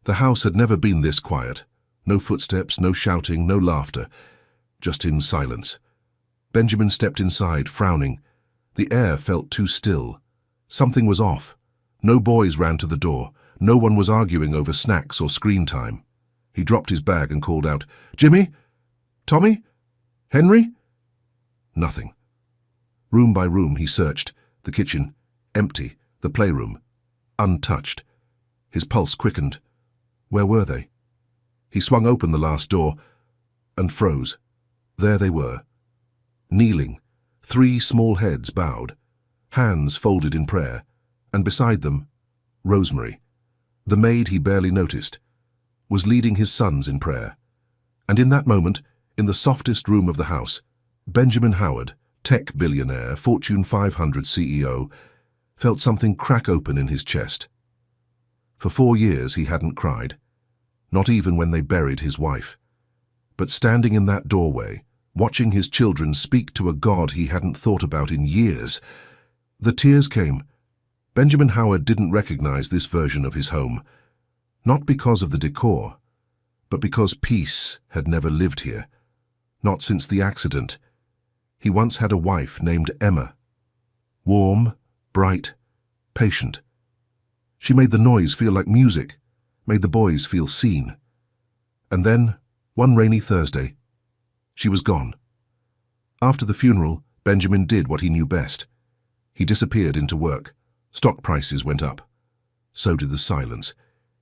The house had never been this quiet. No footsteps, no shouting, no laughter. Just in silence. Benjamin stepped inside, frowning. The air felt too still. Something was off. No boys ran to the door. No one was arguing over snacks or screen time. He dropped his bag and called out, "Jimmy? Tommy? Henry?" Nothing. Room by room he searched. The kitchen, empty. The playroom, untouched. His pulse quickened. Where were they? He swung open the last door and froze. There they were. Kneeling, 3 small heads bowed, hands folded in prayer, and beside them, Rosemary. The maid he barely noticed, was leading his sons in prayer. And in that moment, in the softest room of the house, Benjamin Howard, tech billionaire, Fortune 500 CEO, felt something crack open in his chest. For 4 years he hadn't cried, not even when they buried his wife. But standing in that doorway, watching his children speak to a God he hadn't thought about in years, the tears came. Benjamin Howard didn't recognize this version of his home, not because of the decor, but because peace had never lived here, not since the accident. He once had a wife named Emma. Warm, bright, patient. She made the noise feel like music, made the boys feel seen. And then, one rainy Thursday, she was gone. After the funeral, Benjamin did what he knew best. He disappeared into work. Stock prices went up. So did the silence.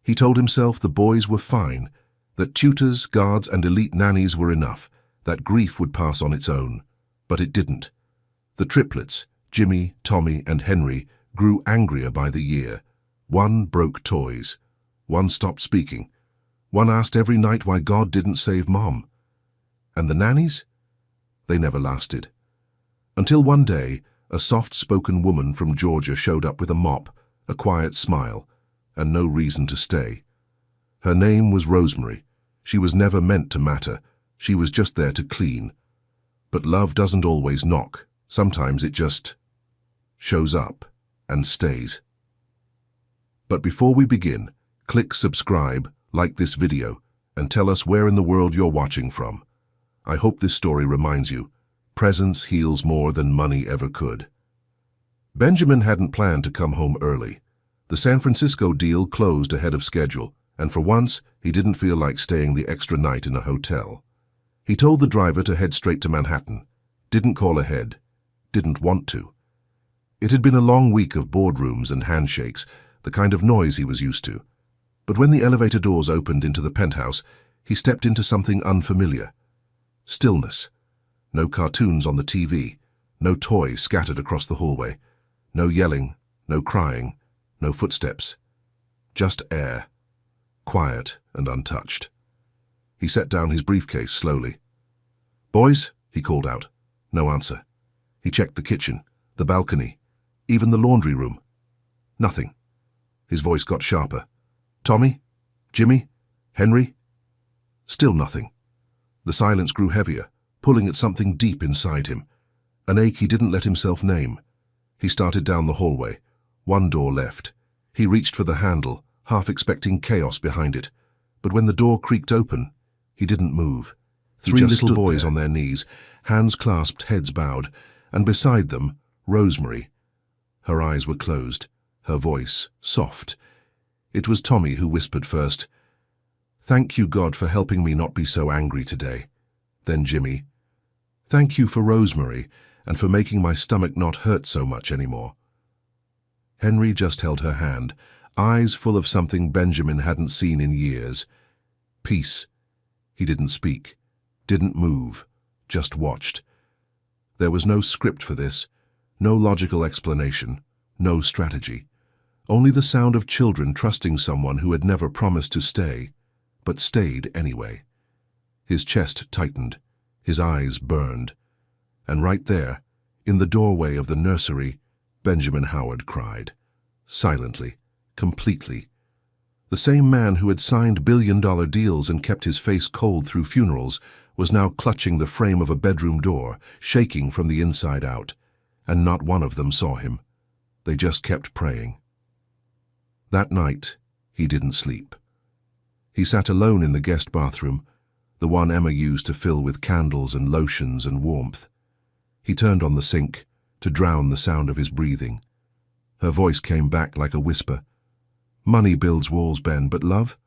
He told himself the boys were fine, that tutors, guards, and elite nannies were enough, that grief would pass on its own. But it didn't. The triplets, Jimmy, Tommy, and Henry, grew angrier by the year. One broke toys. One stopped speaking. One asked every night why God didn't save Mom. And the nannies? They never lasted. Until one day, a soft-spoken woman from Georgia showed up with a mop, a quiet smile, and no reason to stay. Her name was Rosemary. She was never meant to matter. She was just there to clean. But love doesn't always knock. Sometimes it just shows up and stays. But before we begin, click subscribe, like this video, and tell us where in the world you're watching from. I hope this story reminds you, presence heals more than money ever could. Benjamin hadn't planned to come home early. The San Francisco deal closed ahead of schedule, and for once, he didn't feel like staying the extra night in a hotel. He told the driver to head straight to Manhattan, didn't call ahead, didn't want to. It had been a long week of boardrooms and handshakes, the kind of noise he was used to. But when the elevator doors opened into the penthouse, he stepped into something unfamiliar. Stillness. No cartoons on the TV, no toys scattered across the hallway, no yelling, no crying, no footsteps. Just air, quiet and untouched. He set down his briefcase slowly. "Boys?" he called out. No answer. He checked the kitchen, the balcony, even the laundry room. Nothing. His voice got sharper. "Tommy? Jimmy? Henry?" Still nothing. The silence grew heavier, pulling at something deep inside him, an ache he didn't let himself name. He started down the hallway. One door left. He reached for the handle, half expecting chaos behind it. But when the door creaked open, he didn't move. 3 little boys on their knees, hands clasped, heads bowed, and beside them, Rosemary. Her eyes were closed, her voice soft. It was Tommy who whispered first, "Thank you, God, for helping me not be so angry today." Then Jimmy, "Thank you for Rosemary and for making my stomach not hurt so much anymore." Henry just held her hand, eyes full of something Benjamin hadn't seen in years. Peace. He didn't speak, didn't move, just watched. There was no script for this, no logical explanation, no strategy. Only the sound of children trusting someone who had never promised to stay, but stayed anyway. His chest tightened, his eyes burned. And right there, in the doorway of the nursery, Benjamin Howard cried. Silently, completely. The same man who had signed billion-dollar deals and kept his face cold through funerals was now clutching the frame of a bedroom door, shaking from the inside out. And not one of them saw him. They just kept praying. That night, he didn't sleep. He sat alone in the guest bathroom, the one Emma used to fill with candles and lotions and warmth. He turned on the sink to drown the sound of his breathing. Her voice came back like a whisper. Money builds walls, Ben, but love?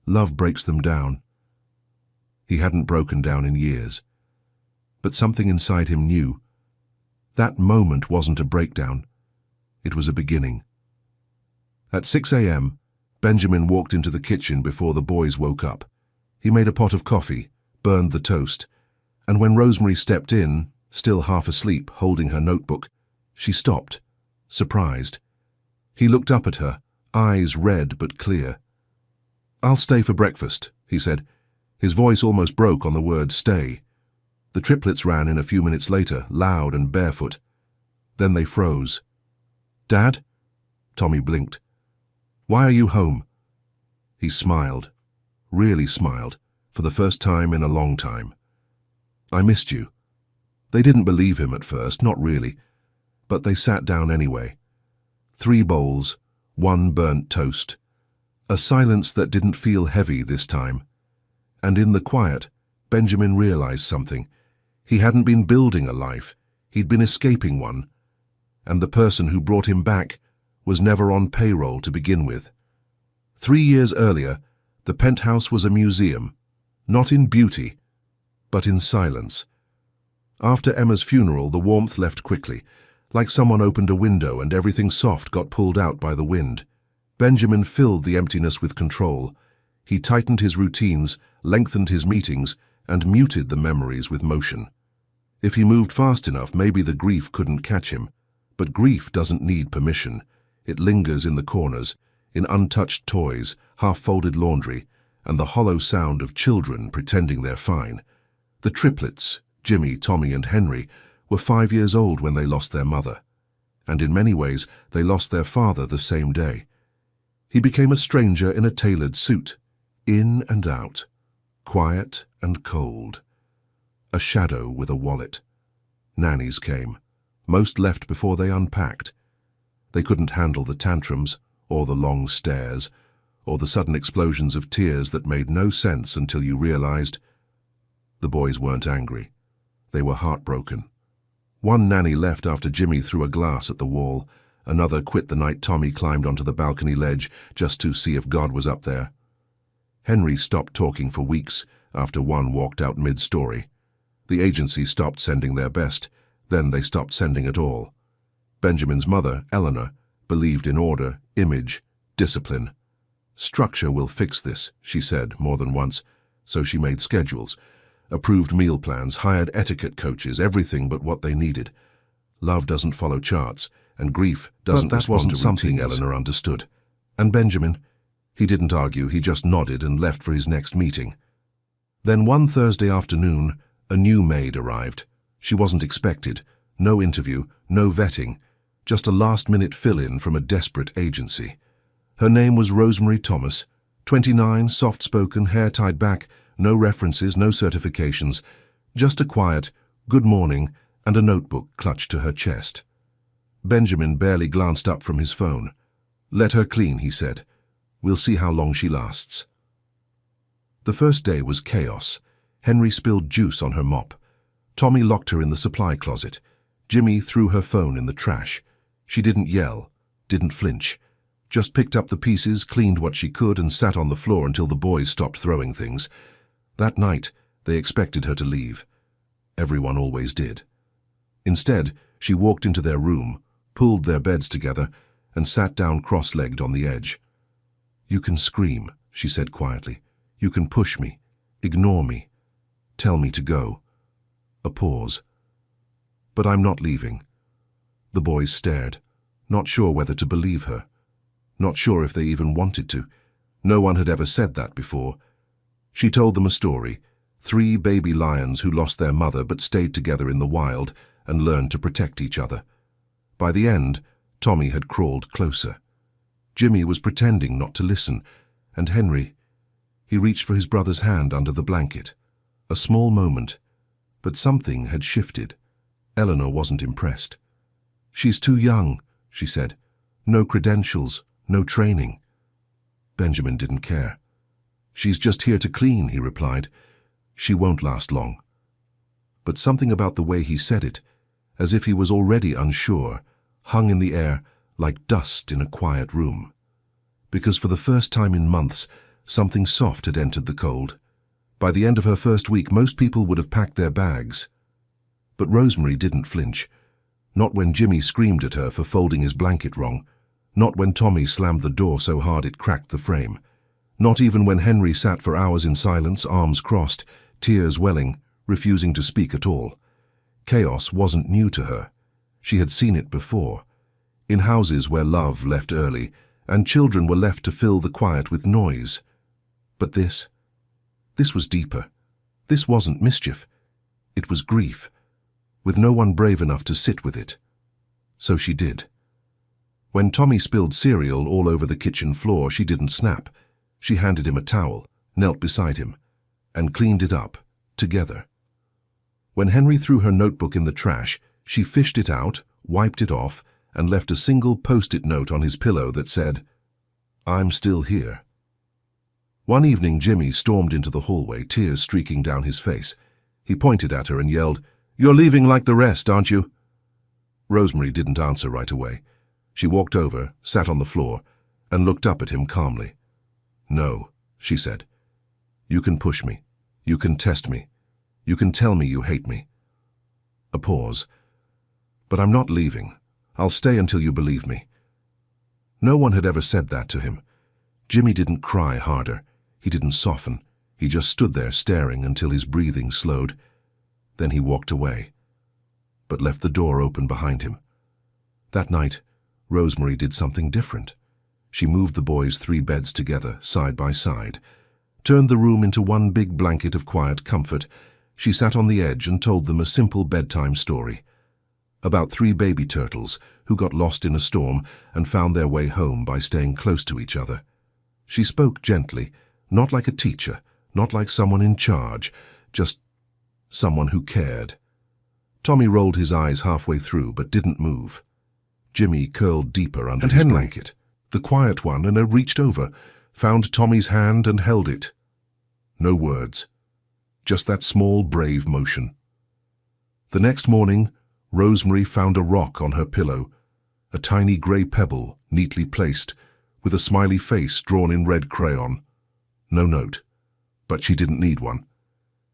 Love breaks them down. He hadn't broken down in years. But something inside him knew. That moment wasn't a breakdown. It was a beginning. At 6 a.m., Benjamin walked into the kitchen before the boys woke up. He made a pot of coffee, burned the toast, and when Rosemary stepped in, still half asleep, holding her notebook, she stopped, surprised. He looked up at her, eyes red but clear. "I'll stay for breakfast," he said. His voice almost broke on the word stay. The triplets ran in a few minutes later, loud and barefoot. Then they froze. "Dad?" Tommy blinked. "Why are you home?" He smiled, really smiled, for the first time in a long time. "I missed you." They didn't believe him at first, not really, but they sat down anyway. 3 bowls, 1 burnt toast. A silence that didn't feel heavy this time. And in the quiet, Benjamin realized something. He hadn't been building a life, he'd been escaping one. And the person who brought him back was never on payroll to begin with. 3 years earlier, the penthouse was a museum, not in beauty, but in silence. After Emma's funeral, the warmth left quickly, like someone opened a window and everything soft got pulled out by the wind. Benjamin filled the emptiness with control. He tightened his routines, lengthened his meetings, and muted the memories with motion. If he moved fast enough, maybe the grief couldn't catch him. But grief doesn't need permission. It lingers in the corners, in untouched toys, half-folded laundry, and the hollow sound of children pretending they're fine. The triplets, Jimmy, Tommy, and Henry, were 5 years old when they lost their mother. And in many ways, they lost their father the same day. He became a stranger in a tailored suit, in and out, quiet and cold. A shadow with a wallet. Nannies came. Most left before they unpacked. They couldn't handle the tantrums, or the long stares, or the sudden explosions of tears that made no sense until you realized. The boys weren't angry. They were heartbroken. One nanny left after Jimmy threw a glass at the wall. Another quit the night Tommy climbed onto the balcony ledge just to see if God was up there. Henry stopped talking for weeks after one walked out mid-story. The agency stopped sending their best. Then they stopped sending at all. Benjamin's mother, Eleanor, believed in order, image, discipline. "Structure will fix this," she said more than once, so she made schedules, approved meal plans, hired etiquette coaches, everything but what they needed. Love doesn't follow charts, and grief doesn't respond to something Eleanor understood. And Benjamin, he didn't argue, he just nodded and left for his next meeting. Then one Thursday afternoon, a new maid arrived. She wasn't expected. No interview, no vetting, just a last-minute fill-in from a desperate agency. Her name was Rosemary Thomas, 29, soft-spoken, hair tied back, no references, no certifications, just a quiet, "good morning," and a notebook clutched to her chest. Benjamin barely glanced up from his phone. "Let her clean," he said. "We'll see how long she lasts." The first day was chaos. Henry spilled juice on her mop. Tommy locked her in the supply closet. Jimmy threw her phone in the trash. She didn't yell, didn't flinch. Just picked up the pieces, cleaned what she could, and sat on the floor until the boys stopped throwing things. That night, they expected her to leave. Everyone always did. Instead, she walked into their room, pulled their beds together, and sat down cross-legged on the edge. "You can scream," she said quietly. "You can push me, ignore me, tell me to go." A pause. "But I'm not leaving." The boys stared, not sure whether to believe her. Not sure if they even wanted to. No one had ever said that before. She told them a story. 3 baby lions who lost their mother but stayed together in the wild and learned to protect each other. By the end, Tommy had crawled closer. Jimmy was pretending not to listen, and Henry, he reached for his brother's hand under the blanket. A small moment, but something had shifted. Eleanor wasn't impressed. "She's too young," she said. "No credentials, no training." Benjamin didn't care. "She's just here to clean," he replied. "She won't last long." But something about the way he said it, as if he was already unsure, hung in the air like dust in a quiet room. Because for the first time in months, something soft had entered the cold. By the end of her first week, most people would have packed their bags. But Rosemary didn't flinch. Not when Jimmy screamed at her for folding his blanket wrong. Not when Tommy slammed the door so hard it cracked the frame. Not even when Henry sat for hours in silence, arms crossed, tears welling, refusing to speak at all. Chaos wasn't new to her. She had seen it before. In houses where love left early, and children were left to fill the quiet with noise. But this was deeper. This wasn't mischief. It was grief, with no one brave enough to sit with it. So she did. When Tommy spilled cereal all over the kitchen floor, she didn't snap. She handed him a towel, knelt beside him, and cleaned it up, together. When Henry threw her notebook in the trash, she fished it out, wiped it off, and left a single post-it note on his pillow that said, "I'm still here." One evening, Jimmy stormed into the hallway, tears streaking down his face. He pointed at her and yelled, "You're leaving like the rest, aren't you?" Rosemary didn't answer right away. She walked over, sat on the floor, and looked up at him calmly. "No," she said. "You can push me. You can test me. You can tell me you hate me." A pause. "But I'm not leaving. I'll stay until you believe me." No one had ever said that to him. Jimmy didn't cry harder. He didn't soften. He just stood there staring until his breathing slowed. Then he walked away, but left the door open behind him. That night, Rosemary did something different. She moved the boys' 3 beds together, side by side, turned the room into one big blanket of quiet comfort. She sat on the edge and told them a simple bedtime story about 3 baby turtles who got lost in a storm and found their way home by staying close to each other. She spoke gently, not like a teacher, not like someone in charge, just someone who cared. Tommy rolled his eyes halfway through but didn't move. Jimmy curled deeper under his blanket, the quiet one, and reached over, found Tommy's hand and held it. No words, just that small, brave motion. The next morning, Rosemary found a rock on her pillow, a tiny grey pebble neatly placed, with a smiley face drawn in red crayon. No note, but she didn't need one.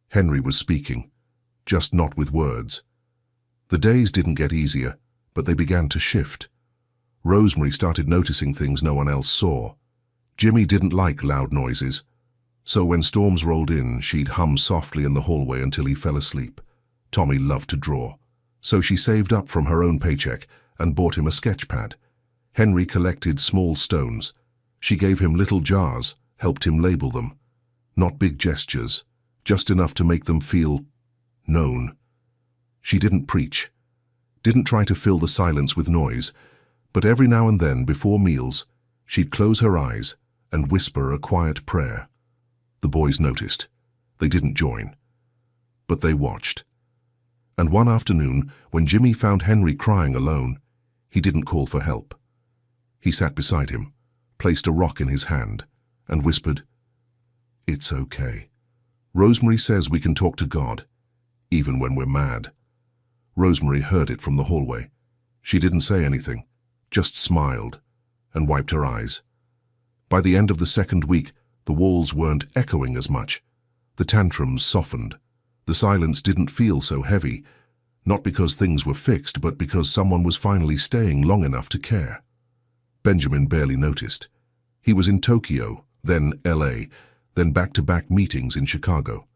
Henry was speaking, just not with words. The days didn't get easier, but they began to shift. Rosemary started noticing things no one else saw. Jimmy didn't like loud noises, so when storms rolled in, she'd hum softly in the hallway until he fell asleep. Tommy loved to draw, so she saved up from her own paycheck and bought him a sketch pad. Henry collected small stones. She gave him little jars, helped him label them. Not big gestures, just enough to make them feel known. She didn't preach, didn't try to fill the silence with noise, but every now and then, before meals, she'd close her eyes and whisper a quiet prayer. The boys noticed. They didn't join, but they watched. And one afternoon, when Jimmy found Henry crying alone, he didn't call for help. He sat beside him, placed a rock in his hand, and whispered, "It's okay. Rosemary says we can talk to God, even when we're mad." Rosemary heard it from the hallway. She didn't say anything, just smiled and wiped her eyes. By the end of the second week, the walls weren't echoing as much. The tantrums softened. The silence didn't feel so heavy, not because things were fixed, but because someone was finally staying long enough to care. Benjamin barely noticed. He was in Tokyo, then LA, then back-to-back meetings in Chicago.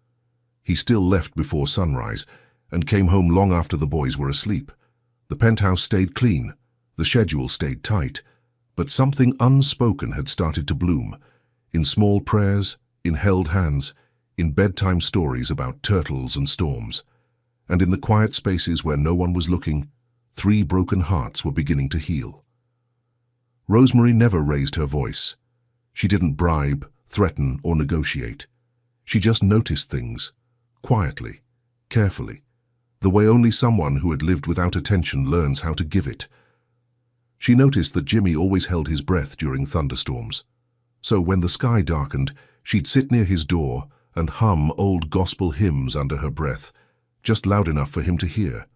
He still left before sunrise and came home long after the boys were asleep. The penthouse stayed clean, the schedule stayed tight, but something unspoken had started to bloom, in small prayers, in held hands, in bedtime stories about turtles and storms. And in the quiet spaces where no one was looking, 3 broken hearts were beginning to heal. Rosemary never raised her voice. She didn't bribe, threaten, or negotiate. She just noticed things, quietly, carefully, the way only someone who had lived without attention learns how to give it. She noticed that Jimmy always held his breath during thunderstorms. So when the sky darkened, She'd sit near his door and hum old gospel hymns under her breath, just loud enough for him to hear.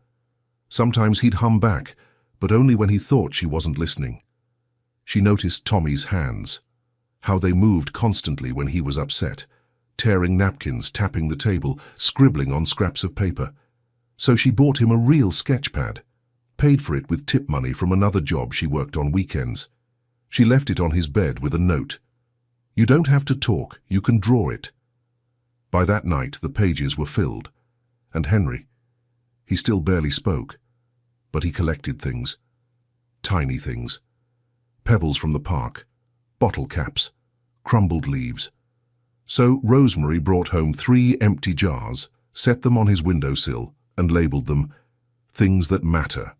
Sometimes he'd hum back, but only when he thought she wasn't listening. She noticed Tommy's hands, how they moved constantly when he was upset, tearing napkins, tapping the table, scribbling on scraps of paper. So she bought him a real sketch pad, paid for it with tip money from another job she worked on weekends. She left it on his bed with a note. "You don't have to talk, you can draw it." By that night the pages were filled, and Henry, he still barely spoke, but he collected things, tiny things, pebbles from the park, bottle caps, crumbled leaves. So Rosemary brought home 3 empty jars, set them on his windowsill, and labeled them "Things That Matter."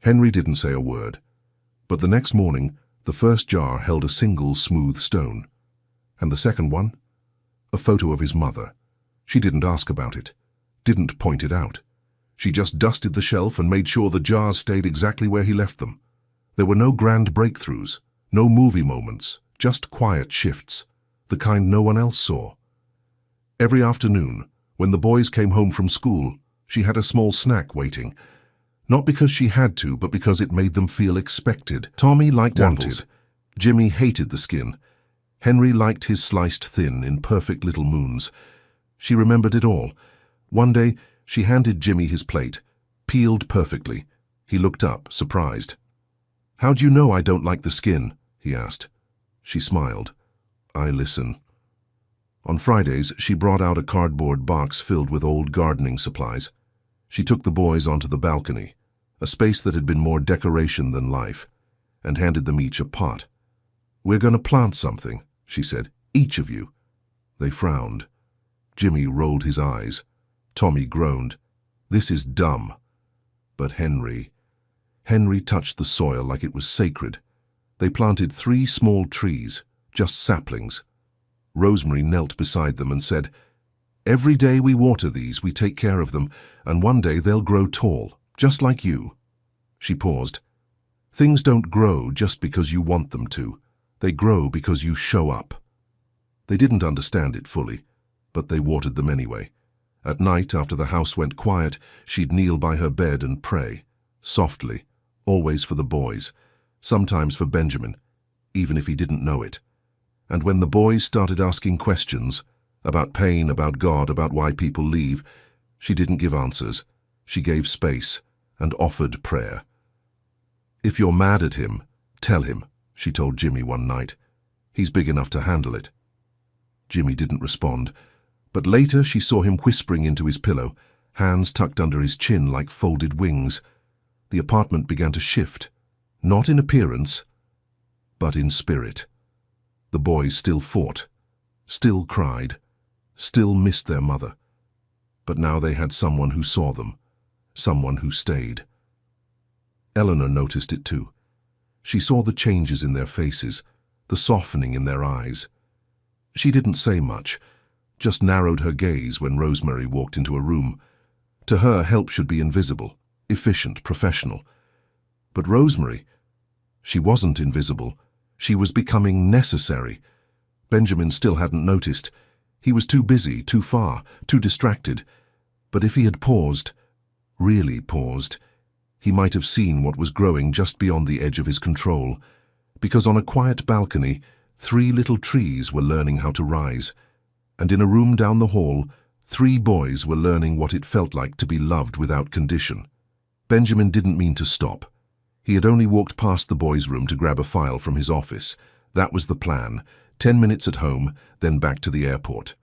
Henry didn't say a word, but the next morning the first jar held a single smooth stone, and the second one, a photo of his mother. She didn't ask about it, didn't point it out. She just dusted the shelf and made sure the jars stayed exactly where he left them. There were no grand breakthroughs, no movie moments, just quiet shifts, the kind no one else saw. Every afternoon, when the boys came home from school, she had a small snack waiting. Not because she had to, but because it made them feel expected. Tommy liked apples. Jimmy hated the skin. Henry liked his sliced thin in perfect little moons. She remembered it all. One day, she handed Jimmy his plate, peeled perfectly. He looked up, surprised. "How do you know I don't like the skin?" he asked. She smiled. "I listen." On Fridays, she brought out a cardboard box filled with old gardening supplies. She took the boys onto the balcony, a space that had been more decoration than life, and handed them each a pot. "We're going to plant something," she said. "Each of you." They frowned. Jimmy rolled his eyes. Tommy groaned. "This is dumb." But Henry touched the soil like it was sacred. They planted 3 small trees, just saplings. Rosemary knelt beside them and said, "Every day we water these, we take care of them, and one day they'll grow tall, just like you." She paused. "Things don't grow just because you want them to. They grow because you show up." They didn't understand it fully, but they watered them anyway. At night, after the house went quiet, she'd kneel by her bed and pray, softly, always for the boys, sometimes for Benjamin, even if he didn't know it. And when the boys started asking questions, about pain, about God, about why people leave, she didn't give answers. She gave space and offered prayer. "If you're mad at him, tell him," she told Jimmy one night. "He's big enough to handle it." Jimmy didn't respond, but later she saw him whispering into his pillow, hands tucked under his chin like folded wings. The apartment began to shift, not in appearance, but in spirit. The boys still fought, still cried, still missed their mother. But now they had someone who saw them, someone who stayed. Eleanor noticed it too. She saw the changes in their faces, the softening in their eyes. She didn't say much, just narrowed her gaze when Rosemary walked into a room. To her, help should be invisible, efficient, professional. But Rosemary, she wasn't invisible. She was becoming necessary. Benjamin still hadn't noticed. He was too busy, too far, too distracted. But if he had paused, really paused, he might have seen what was growing just beyond the edge of his control. Because on a quiet balcony, 3 little trees were learning how to rise. And in a room down the hall, 3 boys were learning what it felt like to be loved without condition. Benjamin didn't mean to stop. He had only walked past the boys' room to grab a file from his office. That was the plan. 10 minutes at home, then back to the airport.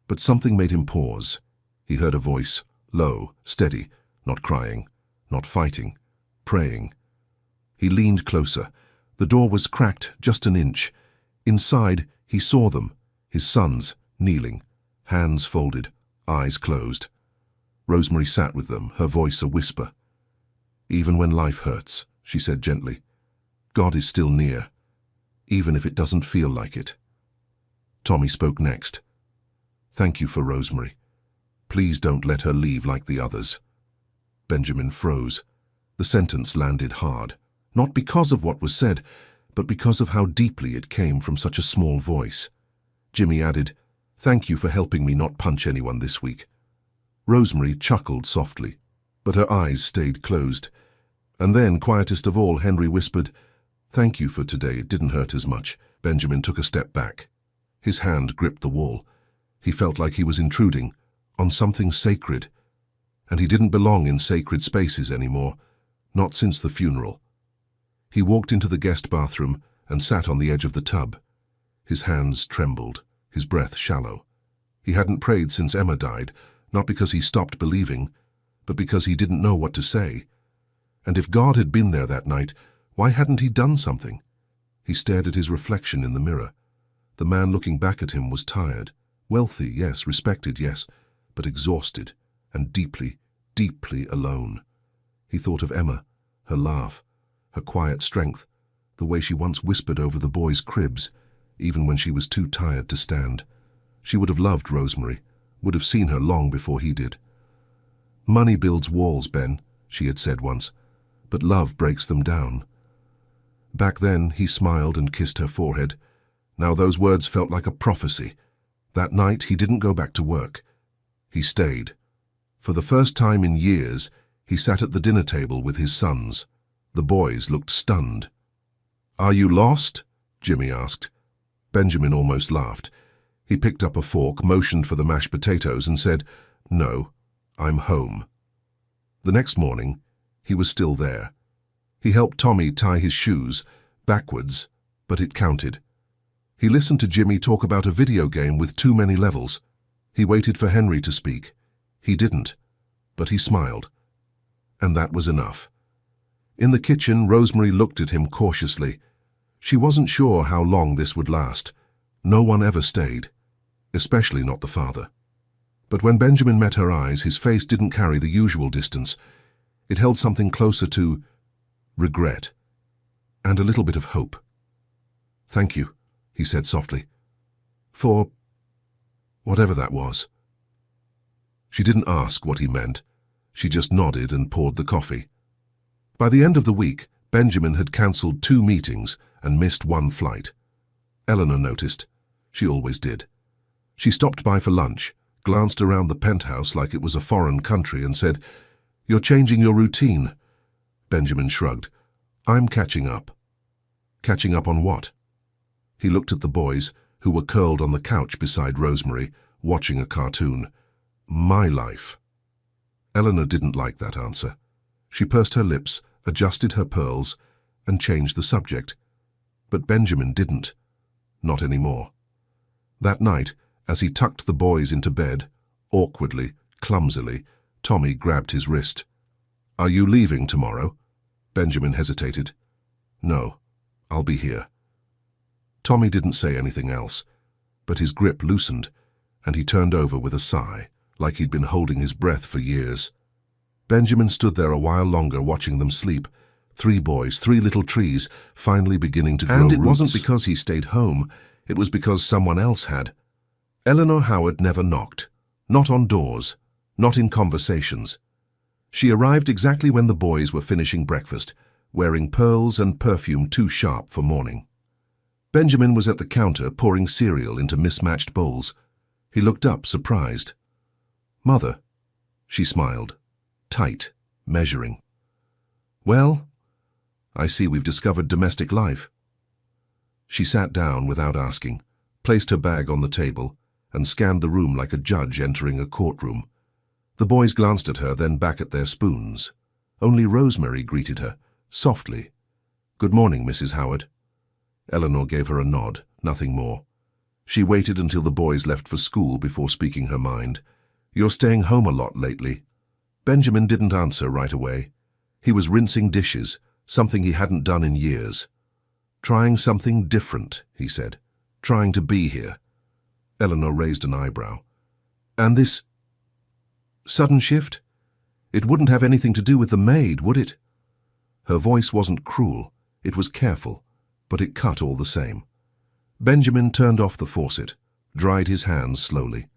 But something made him pause. He heard a voice, low, steady, not crying, not fighting, praying. He leaned closer. The door was cracked just an inch. Inside, he saw them, his sons, kneeling, hands folded, eyes closed. Rosemary sat with them, her voice a whisper. "Even when life hurts," she said gently, "God is still near, even if it doesn't feel like it." Tommy spoke next. "Thank you for Rosemary. Please don't let her leave like the others." Benjamin froze. The sentence landed hard, not because of what was said, but because of how deeply it came from such a small voice. Jimmy added, "Thank you for helping me not punch anyone this week." Rosemary chuckled softly, but her eyes stayed closed. And then, quietest of all, Henry whispered, "Thank you for today, it didn't hurt as much." Benjamin took a step back. His hand gripped the wall. He felt like he was intruding on something sacred, and he didn't belong in sacred spaces anymore, not since the funeral. He walked into the guest bathroom and sat on the edge of the tub. His hands trembled, his breath shallow. He hadn't prayed since Emma died, not because he stopped believing, but because he didn't know what to say. And if God had been there that night, why hadn't he done something? He stared at his reflection in the mirror. The man looking back at him was tired. Wealthy, yes, respected, yes, but exhausted and deeply, deeply alone. He thought of Emma, her laugh, her quiet strength, the way she once whispered over the boys' cribs, even when she was too tired to stand. She would have loved Rosemary, would have seen her long before he did. "Money builds walls, Ben," she had said once, "but love breaks them down." Back then, he smiled and kissed her forehead. Now those words felt like a prophecy. That night, he didn't go back to work. He stayed. For the first time in years, he sat at the dinner table with his sons. The boys looked stunned. "Are you lost?" Jimmy asked. Benjamin almost laughed. He picked up a fork, motioned for the mashed potatoes, and said, "No, I'm home." The next morning, he was still there. He helped Tommy tie his shoes, backwards, but it counted. He listened to Jimmy talk about a video game with too many levels. He waited for Henry to speak. He didn't, but he smiled. And that was enough. In the kitchen, Rosemary looked at him cautiously. She wasn't sure how long this would last. No one ever stayed, especially not the father. But when Benjamin met her eyes, his face didn't carry the usual distance. It held something closer to regret and a little bit of hope. "Thank you," he said softly, "for whatever that was." She didn't ask what he meant. She just nodded and poured the coffee. By the end of the week, Benjamin had cancelled 2 meetings and missed 1 flight. Eleanor noticed. She always did. She stopped by for lunch, glanced around the penthouse like it was a foreign country, and said, "You're changing your routine." Benjamin shrugged. "I'm catching up." Catching up on what? He looked at the boys, who were curled on the couch beside Rosemary, watching a cartoon. "My life." Eleanor didn't like that answer. She pursed her lips, adjusted her pearls, and changed the subject. But Benjamin didn't. Not anymore. That night, as he tucked the boys into bed, awkwardly, clumsily, Tommy grabbed his wrist. "Are you leaving tomorrow?" Benjamin hesitated. "No, I'll be here." Tommy didn't say anything else, but his grip loosened, and he turned over with a sigh, like he'd been holding his breath for years. Benjamin stood there a while longer watching them sleep. 3 boys, 3 little trees, finally beginning to grow roots. And it wasn't because he stayed home, it was because someone else had. Eleanor Howard never knocked. Not on doors, not in conversations. She arrived exactly when the boys were finishing breakfast, wearing pearls and perfume too sharp for morning. Benjamin was at the counter pouring cereal into mismatched bowls. He looked up, surprised. "Mother," she smiled, tight, measuring. "Well, I see we've discovered domestic life." She sat down without asking, placed her bag on the table, and scanned the room like a judge entering a courtroom. The boys glanced at her, then back at their spoons. Only Rosemary greeted her, softly. "Good morning, Mrs. Howard." Eleanor gave her a nod, nothing more. She waited until the boys left for school before speaking her mind. "You're staying home a lot lately." Benjamin didn't answer right away. He was rinsing dishes, something he hadn't done in years. "Trying something different," he said. "Trying to be here." Eleanor raised an eyebrow. "And this sudden shift? It wouldn't have anything to do with the maid, would it?" Her voice wasn't cruel, it was careful, but it cut all the same. Benjamin turned off the faucet, dried his hands slowly.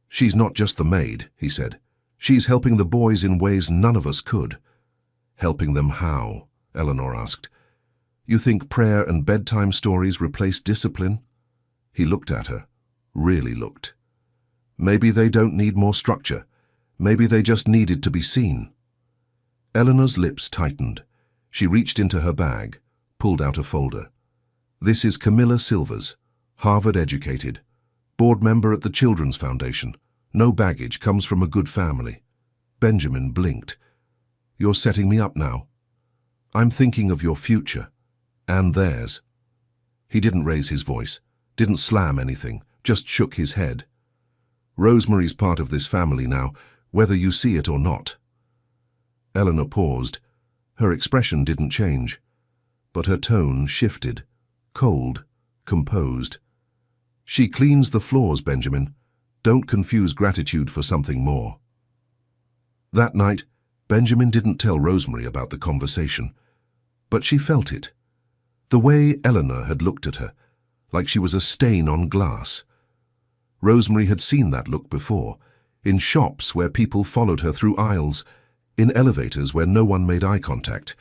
"She's not just the maid," he said. "She's helping the boys in ways none of us could." "Helping them how?" Eleanor asked. "You think prayer and bedtime stories replace discipline?" He looked at her, really looked. Maybe they don't need more structure. Maybe they just needed to be seen. Eleanor's lips tightened. She reached into her bag, pulled out a folder. This is Camilla Silvers, Harvard-educated, board member at the Children's Foundation. No baggage, comes from a good family. Benjamin blinked. You're setting me up now. I'm thinking of your future, and theirs. He didn't raise his voice, didn't slam anything, just shook his head. Rosemary's part of this family now, whether you see it or not. Eleanor paused. Her expression didn't change, but her tone shifted, cold, composed. She cleans the floors, Benjamin. Don't confuse gratitude for something more. That night, Benjamin didn't tell Rosemary about the conversation, but she felt it. The way Eleanor had looked at her, like she was a stain on glass. Rosemary had seen that look before, in shops where people followed her through aisles, in elevators where no one made eye contact,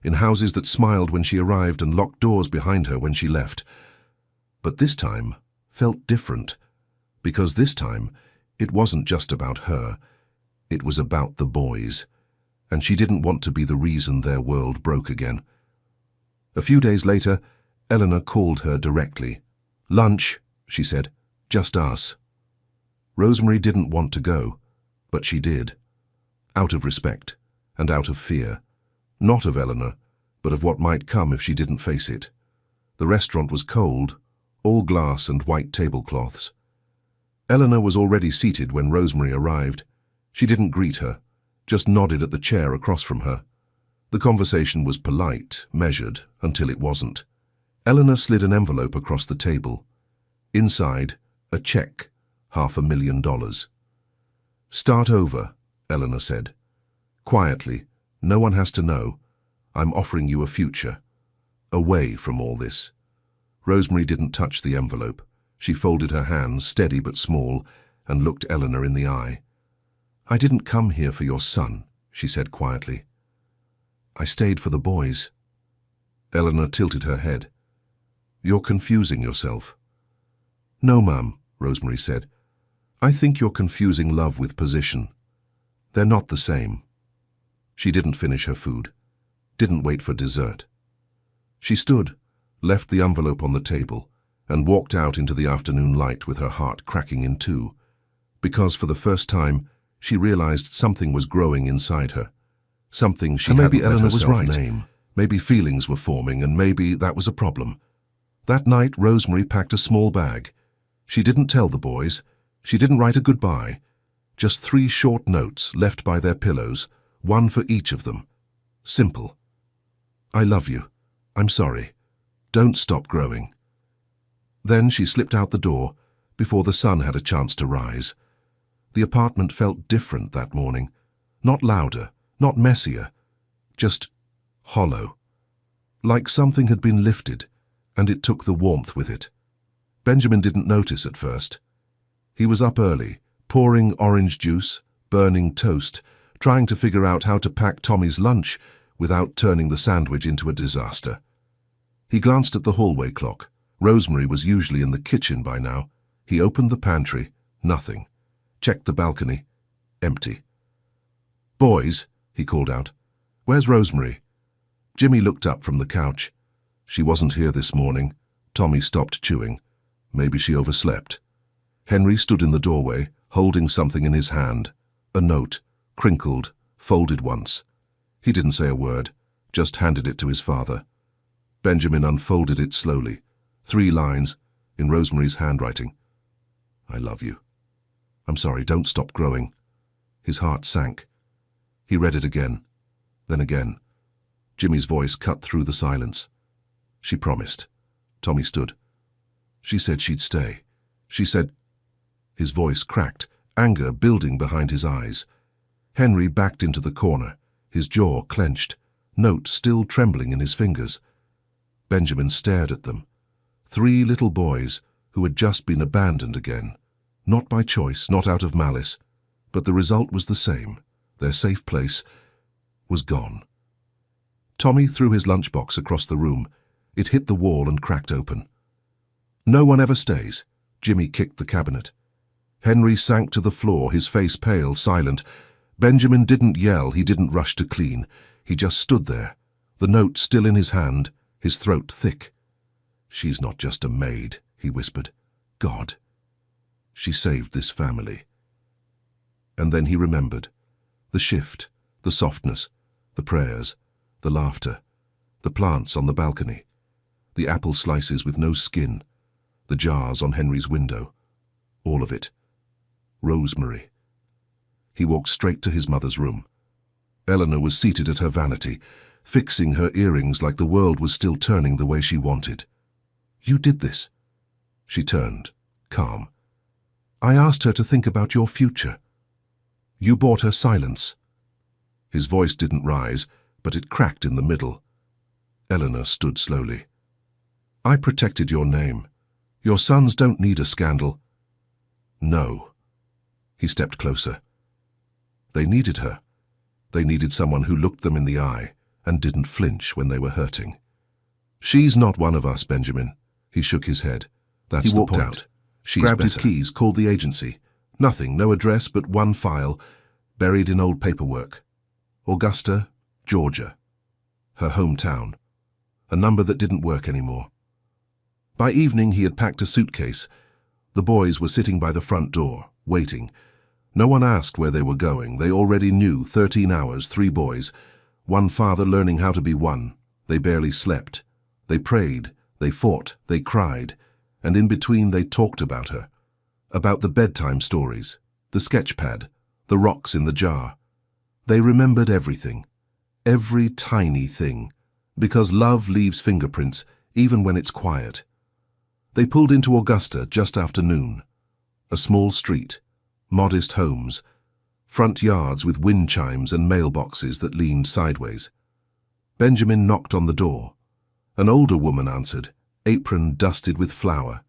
in houses that smiled when she arrived and locked doors behind her when she left. But this time felt different, because this time it wasn't just about her, it was about the boys, and she didn't want to be the reason their world broke again. A few days later, Eleanor called her directly. "Lunch," she said, "just us." Rosemary didn't want to go, but she did. Out of respect, and out of fear. Not of Eleanor, but of what might come if she didn't face it. The restaurant was cold, all glass and white tablecloths. Eleanor was already seated when Rosemary arrived. She didn't greet her, just nodded at the chair across from her. The conversation was polite, measured, until it wasn't. Eleanor slid an envelope across the table. Inside, a check, $500,000. "Start over," Eleanor said. "Quietly, no one has to know. I'm offering you a future. Away from all this." Rosemary didn't touch the envelope. She folded her hands, steady but small, and looked Eleanor in the eye. "I didn't come here for your son," she said quietly. "I stayed for the boys." Eleanor tilted her head. "You're confusing yourself." "No, Mum," Rosemary said. "I think you're confusing love with position. They're not the same." She didn't finish her food, didn't wait for dessert. She stood, left the envelope on the table, and walked out into the afternoon light with her heart cracking in two, because for the first time she realized something was growing inside her. Something she hadn't let herself name. Maybe feelings were forming, and maybe that was a problem. That night, Rosemary packed a small bag. She didn't tell the boys. She didn't write a goodbye. Just 3 short notes left by their pillows, one for each of them. Simple. "I love you. I'm sorry. Don't stop growing." Then she slipped out the door before the sun had a chance to rise. The apartment felt different that morning. Not louder, not messier, just hollow. Like something had been lifted, and it took the warmth with it. Benjamin didn't notice at first. He was up early, pouring orange juice, burning toast, trying to figure out how to pack Tommy's lunch without turning the sandwich into a disaster. He glanced at the hallway clock. Rosemary was usually in the kitchen by now. He opened the pantry. Nothing. Checked the balcony. Empty. "Boys," he called out. "Where's Rosemary?" Jimmy looked up from the couch. She wasn't here this morning. Tommy stopped chewing. Maybe she overslept. Henry stood in the doorway, holding something in his hand. A note, crinkled, folded once. He didn't say a word, just handed it to his father. Benjamin unfolded it slowly. 3 lines, in Rosemary's handwriting. "I love you. I'm sorry, don't stop growing." His heart sank. He read it again, then again. Jimmy's voice cut through the silence. "She promised." Tommy stood. "She said she'd stay. She said—" His voice cracked, anger building behind his eyes. Henry backed into the corner, his jaw clenched, note still trembling in his fingers. Benjamin stared at them. 3 little boys who had just been abandoned again. Not by choice, not out of malice, but the result was the same. Their safe place was gone. Tommy threw his lunchbox across the room. It hit the wall and cracked open. "No one ever stays. Jimmy kicked the cabinet. Henry sank to the floor, his face pale, silent. Benjamin didn't yell, he didn't rush to clean. He just stood there, the note still in his hand, his throat thick. "She's not just a maid," he whispered. "God, she saved this family." And then he remembered. The shift, the softness, the prayers, the laughter, the plants on the balcony, the apple slices with no skin, the jars on Henry's window. All of it. Rosemary. He walked straight to his mother's room. Eleanor was seated at her vanity, fixing her earrings like the world was still turning the way she wanted. "You did this." She turned, calm. "I asked her to think about your future. You bought her silence." His voice didn't rise, but it cracked in the middle. Eleanor stood slowly. "I protected your name. Your sons don't need a scandal." "No." He stepped closer. They needed her. They needed someone who looked them in the eye and didn't flinch when they were hurting. "She's not one of us, Benjamin." He shook his head. "That's the point." He walked out. She's grabbed his keys, called the agency. Nothing, no address but one file, buried in old paperwork. Augusta, Georgia. Her hometown. A number that didn't work anymore. By evening he had packed a suitcase. The boys were sitting by the front door, waiting. No one asked where they were going. They already knew. 13 hours, 3 boys. One father learning how to be one. They barely slept. They prayed. They fought. They cried. And in between they talked about her. About the bedtime stories. The sketch pad. The rocks in the jar. They remembered everything. Every tiny thing. Because love leaves fingerprints, even when it's quiet. They pulled into Augusta just after noon. A small street. Modest homes, front yards with wind chimes and mailboxes that leaned sideways. Benjamin knocked on the door. An older woman answered, apron dusted with flour.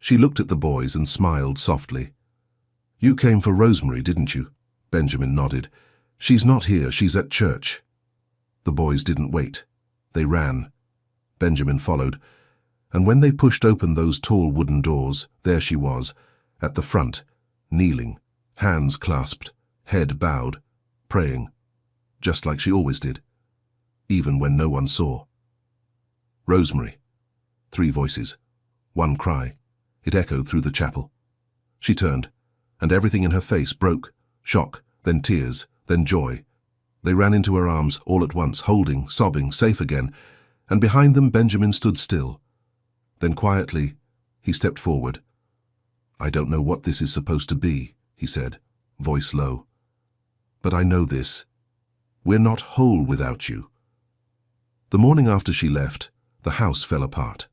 She looked at the boys and smiled softly. "You came for Rosemary, didn't you?" Benjamin nodded. "She's not here, she's at church." The boys didn't wait. They ran. Benjamin followed. And when they pushed open those tall wooden doors, there she was, at the front, kneeling, hands clasped, head bowed, praying, just like she always did, even when no one saw. "Rosemary." 3 voices, 1 cry. It echoed through the chapel. She turned, and everything in her face broke, shock, then tears, then joy. They ran into her arms all at once, holding, sobbing, safe again, and behind them Benjamin stood still. Then quietly, he stepped forward. "I don't know what this is supposed to be," he said, voice low. "But I know this. We're not whole without you." The morning after she left, the house fell apart.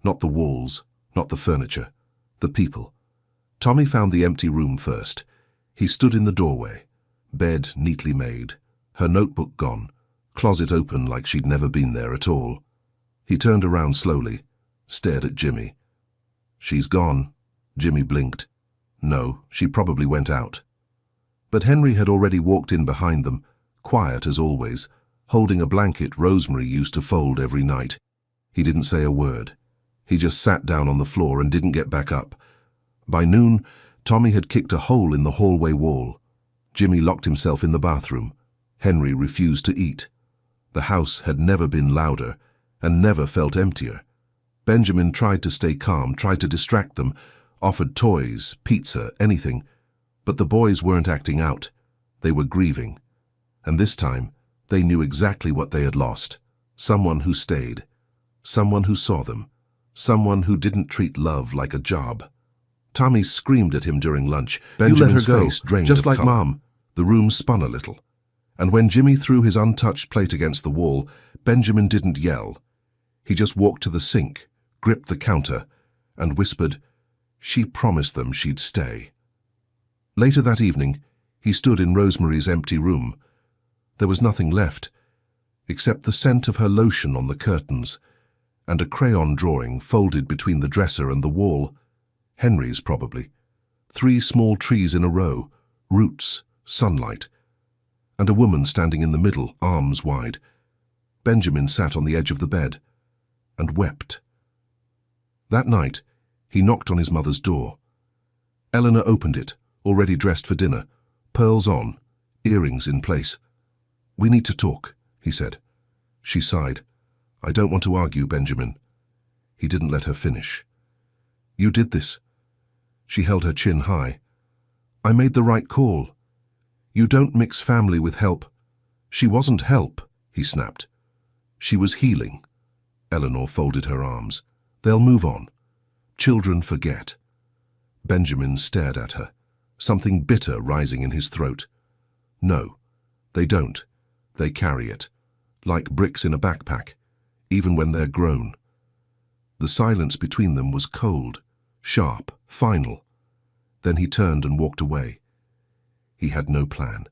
Not the walls, not the furniture, the people. Tommy found the empty room first. He stood in the doorway, bed neatly made, her notebook gone, closet open like she'd never been there at all. He turned around slowly, stared at Jimmy. "She's gone." Jimmy blinked. No, she probably went out. But Henry had already walked in behind them, quiet as always, holding a blanket Rosemary used to fold every night. He didn't say a word. He just sat down on the floor and didn't get back up. By noon, Tommy had kicked a hole in the hallway wall. Jimmy locked himself in the bathroom. Henry refused to eat. The house had never been louder and never felt emptier. Benjamin tried to stay calm, tried to distract them, offered toys, pizza, anything. But the boys weren't acting out. They were grieving. And this time, they knew exactly what they had lost. Someone who stayed. Someone who saw them. Someone who didn't treat love like a job. Tommy screamed at him during lunch. Benjamin's face drained just like Mom. The room spun a little. And when Jimmy threw his untouched plate against the wall, Benjamin didn't yell. He just walked to the sink, gripped the counter, and whispered, "She promised them she'd stay." Later that evening, he stood in Rosemary's empty room. There was nothing left, except the scent of her lotion on the curtains, and a crayon drawing folded between the dresser and the wall. Henry's, probably. 3 small trees in a row, roots, sunlight, and a woman standing in the middle, arms wide. Benjamin sat on the edge of the bed and wept. That night, He knocked on his mother's door. Eleanor opened it, already dressed for dinner, pearls on, earrings in place. "We need to talk," he said. She sighed. "I don't want to argue, Benjamin." He didn't let her finish. "You did this." She held her chin high. "I made the right call. You don't mix family with help." "She wasn't help," he snapped. "She was healing." Eleanor folded her arms. "They'll move on. Children forget." Benjamin stared at her, something bitter rising in his throat. "No, they don't. They carry it, like bricks in a backpack, even when they're grown." The silence between them was cold, sharp, final. Then he turned and walked away. He had no plan,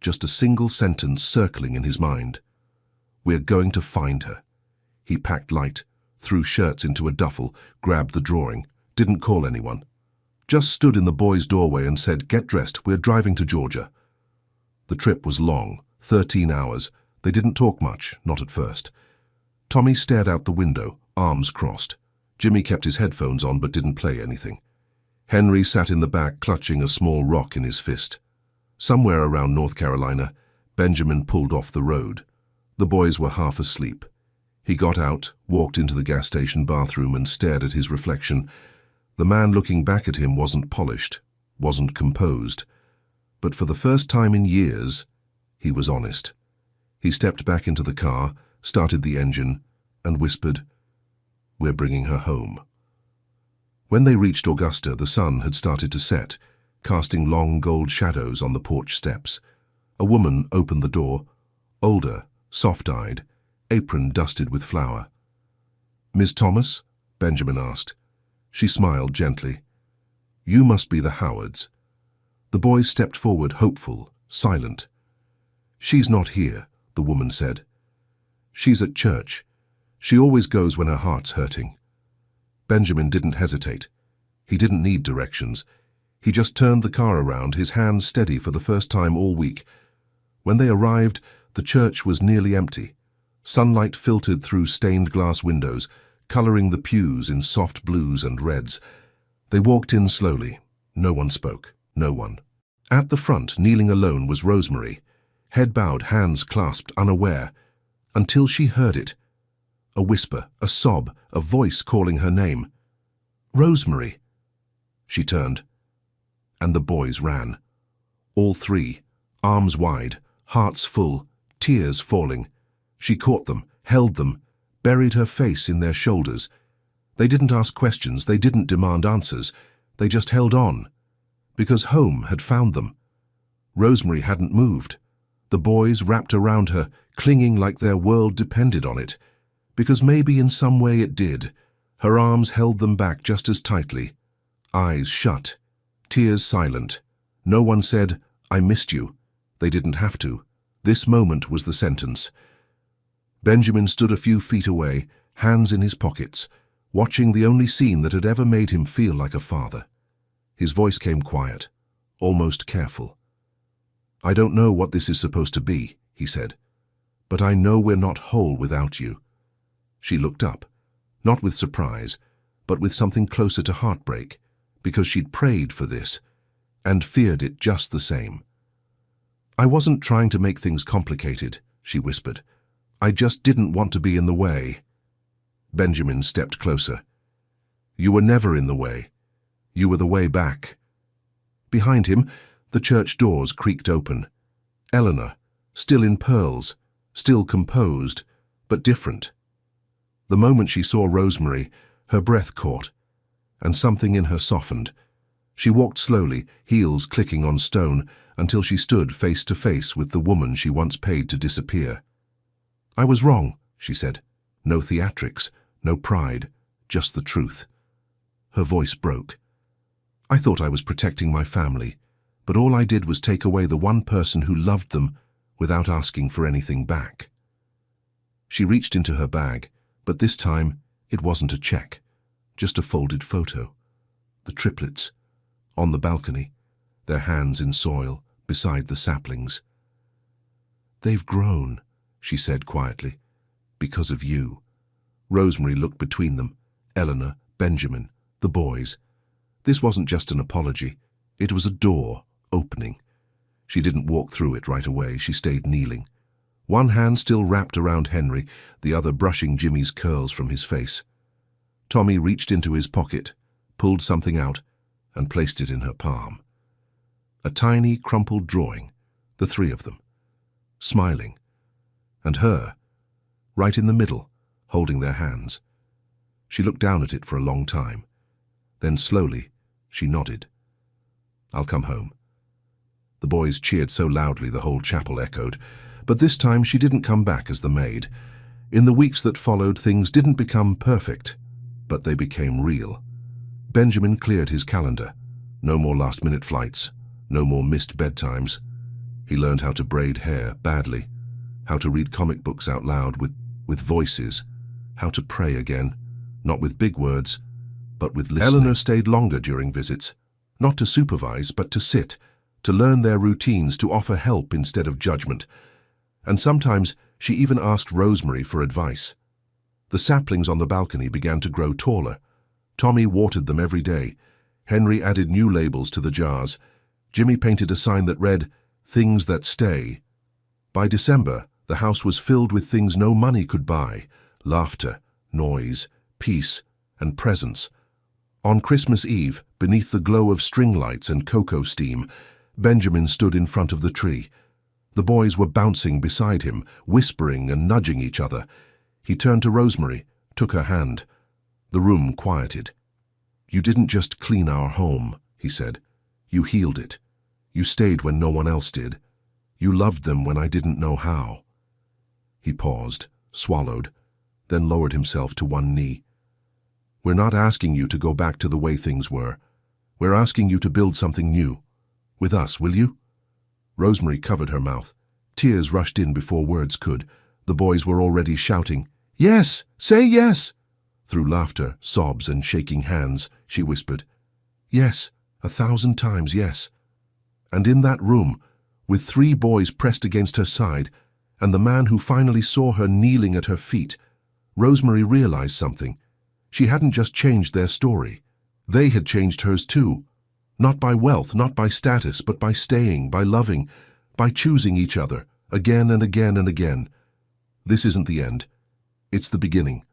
just a single sentence circling in his mind. "We're going to find her." He packed light, threw shirts into a duffel, grabbed the drawing, didn't call anyone. Just stood in the boys' doorway and said, "Get dressed, we're driving to Georgia." The trip was long, 13 hours. They didn't talk much, not at first. Tommy stared out the window, arms crossed. Jimmy kept his headphones on but didn't play anything. Henry sat in the back clutching a small rock in his fist. Somewhere around North Carolina, Benjamin pulled off the road. The boys were half asleep. He got out, walked into the gas station bathroom and stared at his reflection. The man looking back at him wasn't polished, wasn't composed. But for the first time in years, he was honest. He stepped back into the car, started the engine, and whispered, "We're bringing her home." When they reached Augusta, the sun had started to set, casting long gold shadows on the porch steps. A woman opened the door, older, soft-eyed, apron dusted with flour. "Miss Thomas?" Benjamin asked. She smiled gently. "You must be the Howards." The boys stepped forward, hopeful, silent. "She's not here," the woman said. "She's at church. She always goes when her heart's hurting." Benjamin didn't hesitate. He didn't need directions. He just turned the car around, his hands steady for the first time all week. When they arrived, the church was nearly empty. Sunlight filtered through stained glass windows, coloring the pews in soft blues and reds. They walked in slowly. No one spoke. No one. At the front, kneeling alone, was Rosemary, head bowed, hands clasped, unaware, until she heard it. A whisper, a sob, a voice calling her name. "Rosemary!" She turned, and the boys ran. All three, arms wide, hearts full, tears falling. She caught them, held them, buried her face in their shoulders. They didn't ask questions, they didn't demand answers. They just held on, because home had found them. Rosemary hadn't moved. The boys wrapped around her, clinging like their world depended on it. Because maybe in some way it did. Her arms held them back just as tightly. Eyes shut, tears silent. No one said, "I missed you." They didn't have to. This moment was the sentence. Benjamin stood a few feet away, hands in his pockets, watching the only scene that had ever made him feel like a father. His voice came quiet, almost careful. "I don't know what this is supposed to be," he said, "but I know we're not whole without you." She looked up, not with surprise, but with something closer to heartbreak, because she'd prayed for this, and feared it just the same. "I wasn't trying to make things complicated," she whispered. "I just didn't want to be in the way." Benjamin stepped closer. "You were never in the way. You were the way back." Behind him, the church doors creaked open. Eleanor, still in pearls, still composed, but different. The moment she saw Rosemary, her breath caught, and something in her softened. She walked slowly, heels clicking on stone, until she stood face to face with the woman she once paid to disappear. "I was wrong," she said. No theatrics, no pride, just the truth. Her voice broke. "I thought I was protecting my family, but all I did was take away the one person who loved them without asking for anything back." She reached into her bag, but this time it wasn't a check, just a folded photo. The triplets, on the balcony, their hands in soil, beside the saplings. "They've grown," she said quietly, "because of you." Rosemary looked between them, Eleanor, Benjamin, The boys. This wasn't just an apology. It was a door opening. She didn't walk through it right away. She stayed kneeling. One hand still wrapped around Henry, the other brushing Jimmy's curls from his face. Tommy reached into his pocket, pulled something out, and placed it in her palm. A tiny, crumpled drawing, the three of them, smiling, and her, right in the middle, holding their hands. She looked down at it for a long time. Then slowly, she nodded. "I'll come home." The boys cheered so loudly the whole chapel echoed, but this time she didn't come back as the maid. In the weeks that followed, things didn't become perfect, but they became real. Benjamin cleared his calendar. No more last-minute flights, no more missed bedtimes. He learned how to braid hair badly, how to read comic books out loud with voices, how to pray again, not with big words, but with listening. Eleanor stayed longer during visits, not to supervise, but to sit, to learn their routines, to offer help instead of judgment. And sometimes she even asked Rosemary for advice. The saplings on the balcony began to grow taller. Tommy watered them every day. Henry added new labels to the jars. Jimmy painted a sign that read, "Things that stay." By December, the house was filled with things no money could buy: laughter, noise, peace, and presence. On Christmas Eve, beneath the glow of string lights and cocoa steam, Benjamin stood in front of the tree. The boys were bouncing beside him, whispering and nudging each other. He turned to Rosemary, took her hand. The room quieted. "You didn't just clean our home," he said. "You healed it. You stayed when no one else did. You loved them when I didn't know how." He paused, swallowed, then lowered himself to one knee. "We're not asking you to go back to the way things were. We're asking you to build something new. With us, will you?" Rosemary covered her mouth. Tears rushed in before words could. The boys were already shouting, "Yes! Say yes!" Through laughter, sobs, and shaking hands, she whispered, "Yes, 1,000 times yes." And in that room, with 3 boys pressed against her side, and the man who finally saw her kneeling at her feet, Rosemary realized something. She hadn't just changed their story. They had changed hers too. Not by wealth, not by status, but by staying, by loving, by choosing each other, again and again and again. This isn't the end. It's the beginning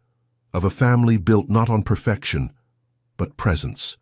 of a family built not on perfection, but presence.